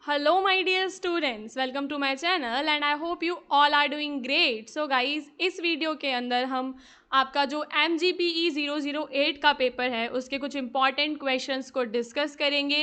Hello my dear students, welcome to my channel and I hope you all are doing great. So guys, इस video के अंदर हम आपका जो MGPE 008 का पेपर है उसके कुछ इम्पॉर्टेंट क्वेश्चंस को डिस्कस करेंगे।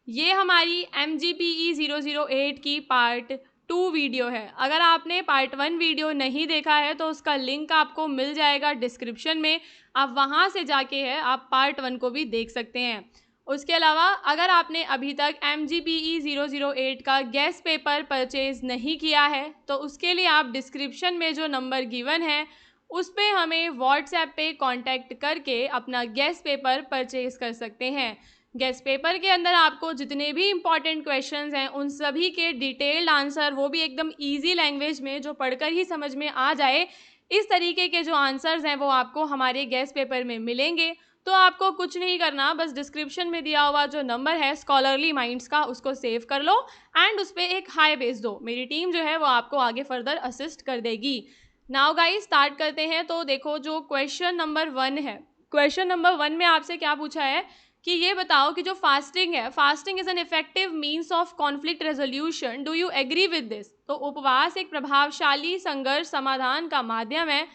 ये हमारी MGPE 008 की पार्ट 2 वीडियो है। अगर आपने पार्ट 1 वीडियो नहीं देखा है तो उसका लिंक आपको मिल जाएगा डिस्क्रिप्शन में, आप वहाँ से जाके आप पार्ट 1 को भी देख सकते हैं। उसके अलावा अगर आपने अभी तक MGPE 008 का गेस पेपर परचेज नहीं किया है तो उसके लिए आप डिस्क्रिप्शन में जो नंबर गिवन है उस पर हमें व्हाट्सएप पे कांटेक्ट करके अपना गेस पेपर परचेज कर सकते हैं। गेस पेपर के अंदर आपको जितने भी इम्पॉर्टेंट क्वेश्चंस हैं उन सभी के डिटेल्ड आंसर, वो भी एकदम ईजी लैंग्वेज में जो पढ़कर ही समझ में आ जाए, इस तरीके के जो आंसर्स हैं वो आपको हमारे गेस पेपर में मिलेंगे। तो आपको कुछ नहीं करना, बस डिस्क्रिप्शन में दिया हुआ जो नंबर है स्कॉलरली माइंड्स का उसको सेव कर लो एंड उस पर एक हाई भेज दो। मेरी टीम जो है वो आपको आगे फर्दर असिस्ट कर देगी। नाउ गाइस स्टार्ट करते हैं। तो देखो जो क्वेश्चन नंबर 1 है, क्वेश्चन नंबर 1 में आपसे क्या पूछा है कि ये बताओ कि जो फास्टिंग है, fasting is an effective means of conflict resolution, do you agree with this. तो उपवास एक प्रभावशाली संघर्ष समाधान का माध्यम है,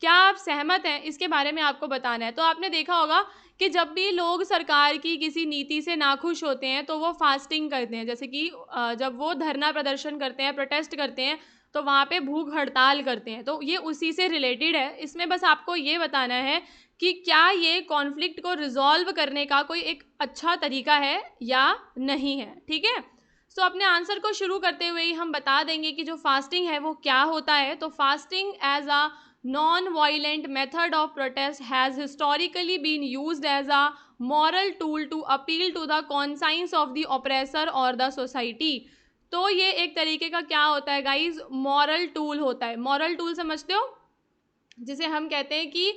क्या आप सहमत हैं, इसके बारे में आपको बताना है। तो आपने देखा होगा कि जब भी लोग सरकार की किसी नीति से नाखुश होते हैं तो वो फास्टिंग करते हैं। जैसे कि जब वो धरना प्रदर्शन करते हैं, प्रोटेस्ट करते हैं, तो वहाँ पे भूख हड़ताल करते हैं। तो ये उसी से रिलेटेड है। इसमें बस आपको ये बताना है कि क्या ये कॉन्फ्लिक्ट को रिजॉल्व करने का कोई एक अच्छा तरीका है या नहीं है। ठीक है, सो अपने आंसर को शुरू करते हुए ही हम बता देंगे कि जो फास्टिंग है वो क्या होता है। तो fasting as a non-violent method of protest has historically been used as a moral tool to appeal to the conscience of the oppressor or the society। तो ये एक तरीके का क्या होता है गाइज, मॉरल टूल होता है। मॉरल टूल समझते हो, जिसे हम कहते हैं कि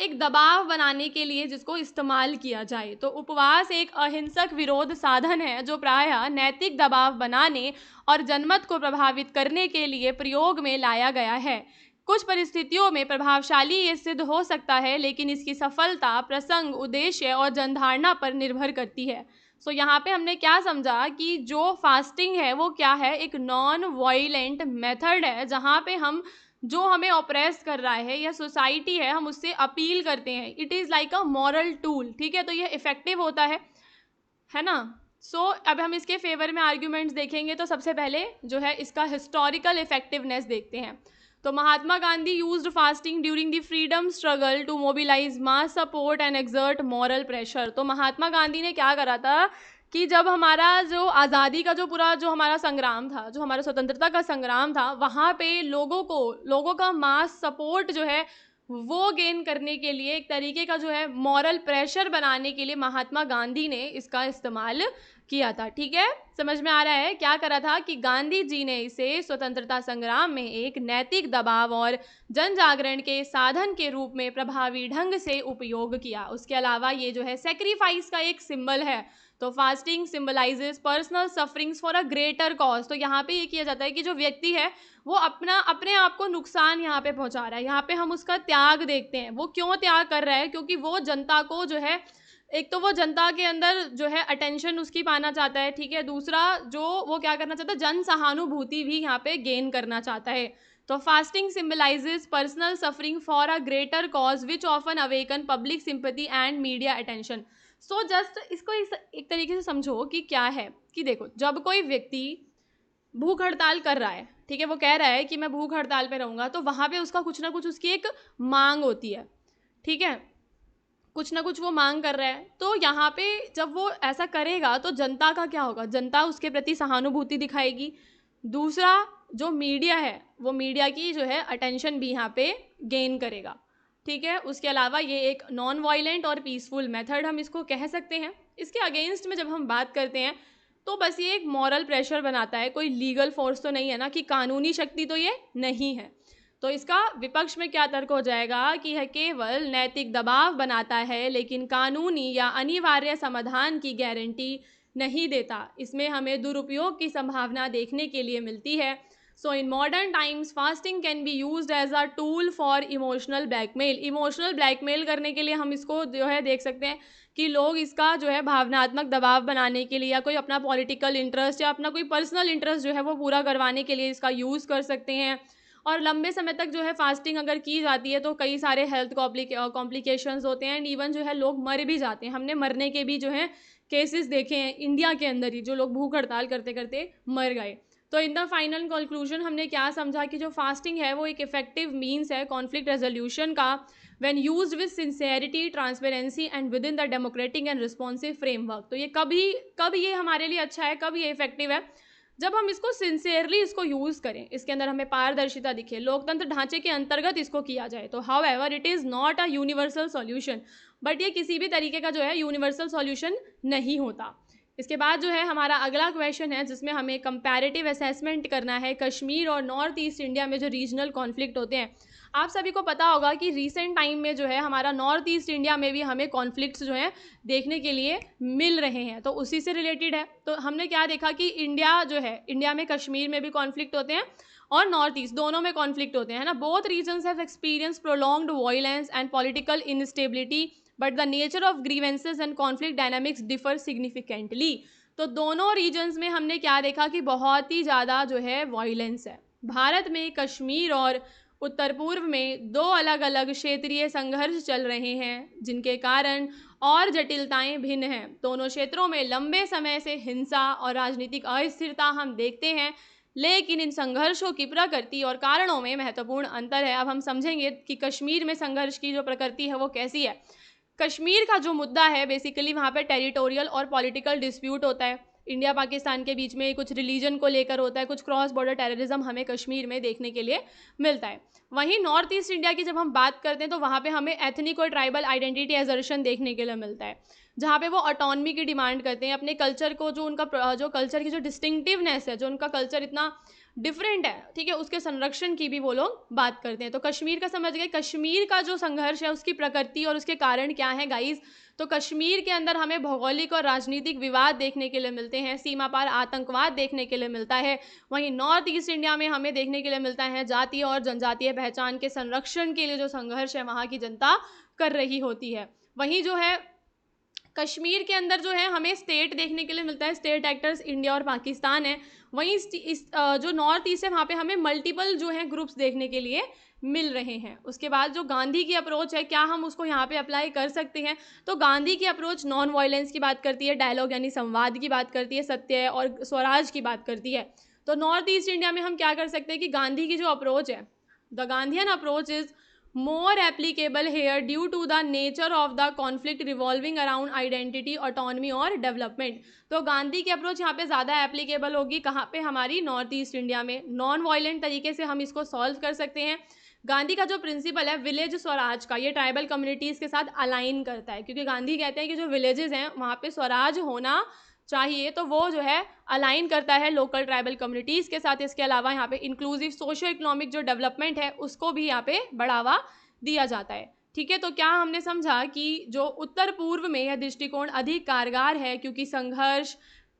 एक दबाव बनाने के लिए जिसको इस्तेमाल किया जाए। तो उपवास एक अहिंसक विरोध साधन है जो प्रायः नैतिक दबाव बनाने और जनमत को प्रभावित करने के लिए प्रयोग में लाया गया है। कुछ परिस्थितियों में प्रभावशाली ये सिद्ध हो सकता है, लेकिन इसकी सफलता प्रसंग, उद्देश्य और जनधारणा पर निर्भर करती है। सो यहाँ पे हमने क्या समझा कि जो फास्टिंग है वो क्या है, एक नॉन वायलेंट मेथड है जहाँ पे हम जो हमें ऑप्रेस कर रहा है या सोसाइटी है हम उससे अपील करते हैं। It is like a moral tool. ठीक है, तो ये इफेक्टिव होता है ना। सो अब हम इसके फेवर में आर्ग्यूमेंट्स देखेंगे। तो सबसे पहले जो है इसका हिस्टोरिकल इफेक्टिवनेस देखते हैं। तो Mahatma Gandhi used fasting during the freedom struggle to mobilise mass support and exert moral pressure. तो महात्मा गांधी ने क्या करा था कि जब हमारा जो आज़ादी का जो पूरा जो हमारा संग्राम था, जो हमारा स्वतंत्रता का संग्राम था, वहाँ पे लोगों का मास सपोर्ट जो है वो गेन करने के लिए, एक तरीके का जो है मॉरल प्रेशर बनाने के लिए महात्मा गांधी ने इसका इस्तेमाल किया था। ठीक है, समझ में आ रहा है क्या करा था कि गांधी जी ने इसे स्वतंत्रता संग्राम में एक नैतिक दबाव और जन जागरण के साधन के रूप में प्रभावी ढंग से उपयोग किया। उसके अलावा ये जो है सेक्रीफाइस का एक सिंबल है। तो fasting symbolizes personal sufferings for a greater cause. तो यहाँ पे ये किया जाता है कि जो व्यक्ति है वो अपने आप को नुकसान यहाँ पे पहुँचा रहा है, यहाँ पे हम उसका त्याग देखते हैं। वो क्यों त्याग कर रहा है, क्योंकि वो जनता को जो है, एक तो वो जनता के अंदर जो है अटेंशन उसकी पाना चाहता है। ठीक है, दूसरा जो वो क्या करना चाहता है, जन सहानुभूति भी यहाँ पे गेन करना चाहता है। तो fasting symbolizes personal suffering for a greater cause which often awaken public sympathy and media attention. So just इसको एक तरीके से समझो कि क्या है कि देखो, जब कोई व्यक्ति भूख हड़ताल कर रहा है, ठीक है, वो कह रहा है कि मैं भूख हड़ताल पे रहूँगा, तो वहाँ पे उसका कुछ ना कुछ उसकी एक मांग होती है। ठीक है, कुछ ना कुछ वो मांग कर रहा है। तो यहाँ पे जब वो ऐसा करेगा तो जनता का क्या होगा, जनता उसके प्रति सहानुभूति दिखाएगी। दूसरा जो मीडिया है वो मीडिया की जो है अटेंशन भी यहाँ पे गेन करेगा। ठीक है, उसके अलावा ये एक नॉन वायलेंट और पीसफुल मेथड हम इसको कह सकते हैं। इसके अगेंस्ट में जब हम बात करते हैं तो बस ये एक मॉरल प्रेशर बनाता है, कोई लीगल फोर्स तो नहीं है ना, कि कानूनी शक्ति तो ये नहीं है। तो इसका विपक्ष में क्या तर्क हो जाएगा कि यह केवल नैतिक दबाव बनाता है लेकिन कानूनी या अनिवार्य समाधान की गारंटी नहीं देता। इसमें हमें दुरुपयोग की संभावना देखने के लिए मिलती है। So in modern times fasting can be used as a tool for emotional blackmail. Emotional blackmail करने के लिए हम इसको जो है देख सकते हैं कि लोग इसका जो है भावनात्मक दबाव बनाने के लिए या कोई अपना पॉलिटिकल इंटरेस्ट या अपना कोई पर्सनल इंटरेस्ट जो है वो पूरा करवाने के लिए इसका यूज़ कर सकते हैं। और लंबे समय तक जो है फास्टिंग अगर की जाती है तो कई सारे हेल्थ कॉम्प्लिकेशंस होते हैं एंड इवन जो है लोग मर भी जाते हैं। हमने मरने के भी जो है केसेस देखे हैं इंडिया के अंदर ही, जो लोग भूख हड़ताल करते करते मर गए। तो इन द फाइनल कंक्लूजन हमने क्या समझा कि जो फास्टिंग है वो एक इफेक्टिव मीन्स है कॉन्फ्लिक्ट रेजोल्यूशन का when used with sincerity, transparency and with in the democratic and responsive framework. तो ये कब ये हमारे लिए अच्छा है, कब ये इफेक्टिव है, जब हम इसको सिंसियरली इसको यूज़ करें, इसके अंदर हमें पारदर्शिता दिखे, लोकतंत्र ढांचे के अंतर्गत इसको किया जाए। तो how ever it is not a universal solution, but ये किसी भी तरीके का जो है यूनिवर्सल सॉल्यूशन नहीं होता। इसके बाद जो है हमारा अगला क्वेश्चन है जिसमें हमें कंपैरेटिव असेसमेंट करना है कश्मीर और नॉर्थ ईस्ट इंडिया में जो रीजनल कॉन्फ्लिक्ट होते हैं। आप सभी को पता होगा कि रीसेंट टाइम में जो है हमारा नॉर्थ ईस्ट इंडिया में भी हमें कॉन्फ्लिक्ट्स जो हैं देखने के लिए मिल रहे हैं, तो उसी से रिलेटेड है। तो हमने क्या देखा कि इंडिया जो है, इंडिया में कश्मीर में भी कॉन्फ्लिक्ट होते हैं और नॉर्थ ईस्ट दोनों में कॉन्फ्लिक्ट होते हैं ना। Both regions have experience prolonged violence and political instability but the nature of grievances and conflict dynamics differ significantly. तो दोनों रीजन्स में हमने क्या देखा कि बहुत ही ज़्यादा जो है वायलेंस है। भारत में कश्मीर और उत्तर पूर्व में दो अलग अलग क्षेत्रीय संघर्ष चल रहे हैं जिनके कारण और जटिलताएं भिन्न हैं। दोनों क्षेत्रों में लंबे समय से हिंसा और राजनीतिक अस्थिरता हम देखते हैं, लेकिन इन संघर्षों की प्रकृति और कारणों में महत्वपूर्ण अंतर है। अब हम समझेंगे कि कश्मीर में संघर्ष की जो प्रकृति है वो कैसी है। कश्मीर का जो मुद्दा है बेसिकली वहाँ पे टेरिटोरियल और पॉलिटिकल डिस्प्यूट होता है, इंडिया पाकिस्तान के बीच में कुछ रिलीजन को लेकर होता है, कुछ क्रॉस बॉर्डर टेररिज्म हमें कश्मीर में देखने के लिए मिलता है। वहीं नॉर्थ ईस्ट इंडिया की जब हम बात करते हैं तो वहाँ पे हमें एथनिक और ट्राइबल आइडेंटिटी एजर्शन देखने के लिए मिलता है, जहाँ पे वो ऑटोनमी की डिमांड करते हैं, अपने कल्चर को, जो उनका जो कल्चर की जो डिस्टिंक्टिवनेस है, जो उनका कल्चर इतना डिफरेंट है, ठीक है, उसके संरक्षण की भी वो लोग बात करते हैं। तो कश्मीर का समझ गए, कश्मीर का जो संघर्ष है उसकी प्रकृति और उसके कारण क्या है गाइस। तो कश्मीर के अंदर हमें भौगोलिक और राजनीतिक विवाद देखने के लिए मिलते हैं, सीमा पार आतंकवाद देखने के लिए मिलता है। वहीं नॉर्थ ईस्ट इंडिया में हमें देखने के लिए मिलता है जातीय और जनजातीय पहचान के संरक्षण के लिए जो संघर्ष है वहाँ की जनता कर रही होती है। वहीं जो है कश्मीर के अंदर जो है हमें स्टेट देखने के लिए मिलता है, स्टेट एक्टर्स इंडिया और पाकिस्तान है। वहीं जो नॉर्थ ईस्ट है वहाँ पे हमें मल्टीपल जो है ग्रुप्स देखने के लिए मिल रहे हैं। उसके बाद जो गांधी की अप्रोच है, क्या हम उसको यहाँ पे अप्लाई कर सकते हैं। तो गांधी की अप्रोच नॉन वायलेंस की बात करती है, डायलॉग यानी संवाद की बात करती है, सत्य और स्वराज की बात करती है। तो नॉर्थ ईस्ट इंडिया में हम क्या कर सकते हैं कि गांधी की जो अप्रोच है, the Gandhian approach is more applicable here due to the nature of the conflict revolving around identity, autonomy और development। तो गांधी की अप्रोच यहाँ पे ज़्यादा एप्लीकेबल होगी, कहाँ पे, हमारी नॉर्थ ईस्ट इंडिया में। नॉन वायलेंट तरीके से हम इसको सॉल्व कर सकते हैं। गांधी का जो प्रिंसिपल है विलेज स्वराज का, ये ट्राइबल कम्युनिटीज़ के साथ अलाइन करता है, क्योंकि गांधी कहते हैं कि जो विलेजेस हैं वहाँ पे स्वराज होना चाहिए, तो वो जो है अलाइन करता है लोकल ट्राइबल कम्युनिटीज़ के साथ। इसके अलावा यहाँ पे इंक्लूसिव सोशो इकोनॉमिक जो डेवलपमेंट है उसको भी यहाँ पे बढ़ावा दिया जाता है। ठीक है, तो क्या हमने समझा कि जो उत्तर पूर्व में यह दृष्टिकोण अधिक कारगर है क्योंकि संघर्ष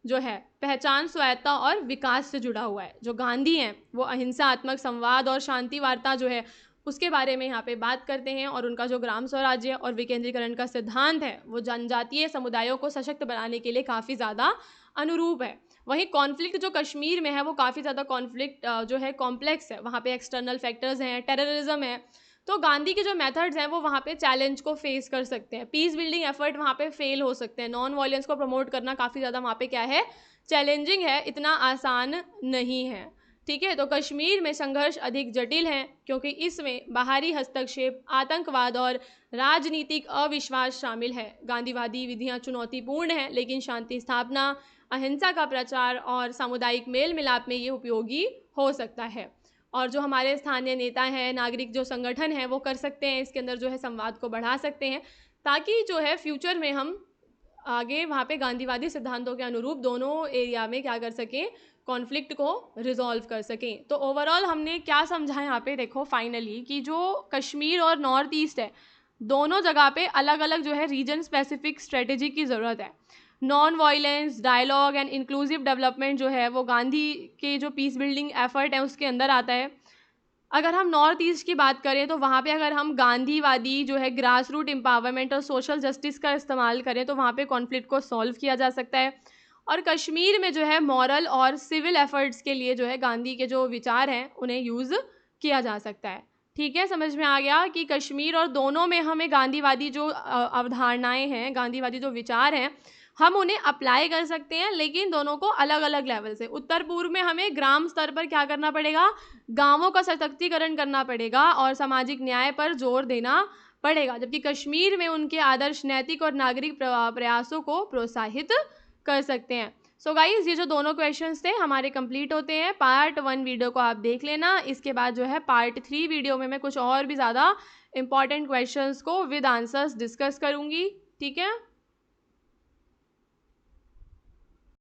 जो है पहचान, स्वायत्ता और विकास से जुड़ा हुआ है। जो गांधी हैं वो अहिंसात्मक संवाद और शांति वार्ता जो है उसके बारे में यहाँ पे बात करते हैं, और उनका जो ग्राम स्वराज्य और विकेंद्रीकरण का सिद्धांत है वो जनजातीय समुदायों को सशक्त बनाने के लिए काफ़ी ज़्यादा अनुरूप है। वहीं कॉन्फ्लिक्ट जो कश्मीर में है वो काफ़ी ज़्यादा कॉन्फ्लिक्ट जो है कॉम्प्लेक्स है, वहाँ पे एक्सटर्नल फैक्टर्स हैं, टेररिज्म है। तो गांधी के जो मेथड्स हैं वो वहाँ पे चैलेंज को फेस कर सकते हैं, पीस बिल्डिंग एफर्ट वहाँ पे फेल हो सकते हैं, नॉन वायलेंस को प्रमोट करना काफ़ी ज़्यादा वहाँ पे क्या है, चैलेंजिंग है, इतना आसान नहीं है। ठीक है, तो कश्मीर में संघर्ष अधिक जटिल है क्योंकि इसमें बाहरी हस्तक्षेप, आतंकवाद और राजनीतिक अविश्वास शामिल है। गांधीवादी विधियाँ चुनौतीपूर्ण हैं, लेकिन शांति स्थापना, अहिंसा का प्रचार और सामुदायिक मेल मिलाप में ये उपयोगी हो सकता है। और जो हमारे स्थानीय नेता हैं, नागरिक जो संगठन हैं वो कर सकते हैं, इसके अंदर जो है संवाद को बढ़ा सकते हैं, ताकि जो है फ्यूचर में हम आगे वहाँ पे गांधीवादी सिद्धांतों के अनुरूप दोनों एरिया में क्या कर सकें, कॉन्फ्लिक्ट को रिजॉल्व कर सकें। तो ओवरऑल हमने क्या समझा यहाँ पे, देखो फाइनली कि जो कश्मीर और नॉर्थ ईस्ट है दोनों जगह पे अलग अलग जो है रीजन स्पेसिफिक स्ट्रेटेजी की ज़रूरत है। Non violence, dialogue and inclusive development जो है वो गांधी के जो पीस बिल्डिंग एफर्ट है उसके अंदर आता है। अगर हम नॉर्थ ईस्ट की बात करें तो वहाँ पे अगर हम गांधीवादी जो है ग्रास रूट एम्पावरमेंट और सोशल जस्टिस का इस्तेमाल करें तो वहाँ पे कॉन्फ्लिक्ट को सॉल्व किया जा सकता है। और कश्मीर में जो है मॉरल और सिविल एफर्ट्स के लिए जो है गांधी के जो विचार हैं उन्हें यूज़ किया जा सकता है। ठीक है, समझ में आ गया कि कश्मीर और दोनों में हमें गांधीवादी जो अवधारणाएं हैं, गांधीवादी जो विचार हैं, हम उन्हें अप्लाई कर सकते हैं, लेकिन दोनों को अलग अलग लेवल से। उत्तर पूर्व में हमें ग्राम स्तर पर क्या करना पड़ेगा, गांवों का सशक्तिकरण करना पड़ेगा और सामाजिक न्याय पर जोर देना पड़ेगा, जबकि कश्मीर में उनके आदर्श नैतिक और नागरिक प्रयासों को प्रोत्साहित कर सकते हैं। सो गाइज, ये जो दोनों क्वेश्चंस थे हमारे कंप्लीट होते हैं। पार्ट 1 वीडियो को आप देख लेना, इसके बाद जो है पार्ट 3 वीडियो में मैं कुछ और भी ज़्यादा इंपॉर्टेंट क्वेश्चंस को विद आंसर्स डिस्कस करूँगी। ठीक है।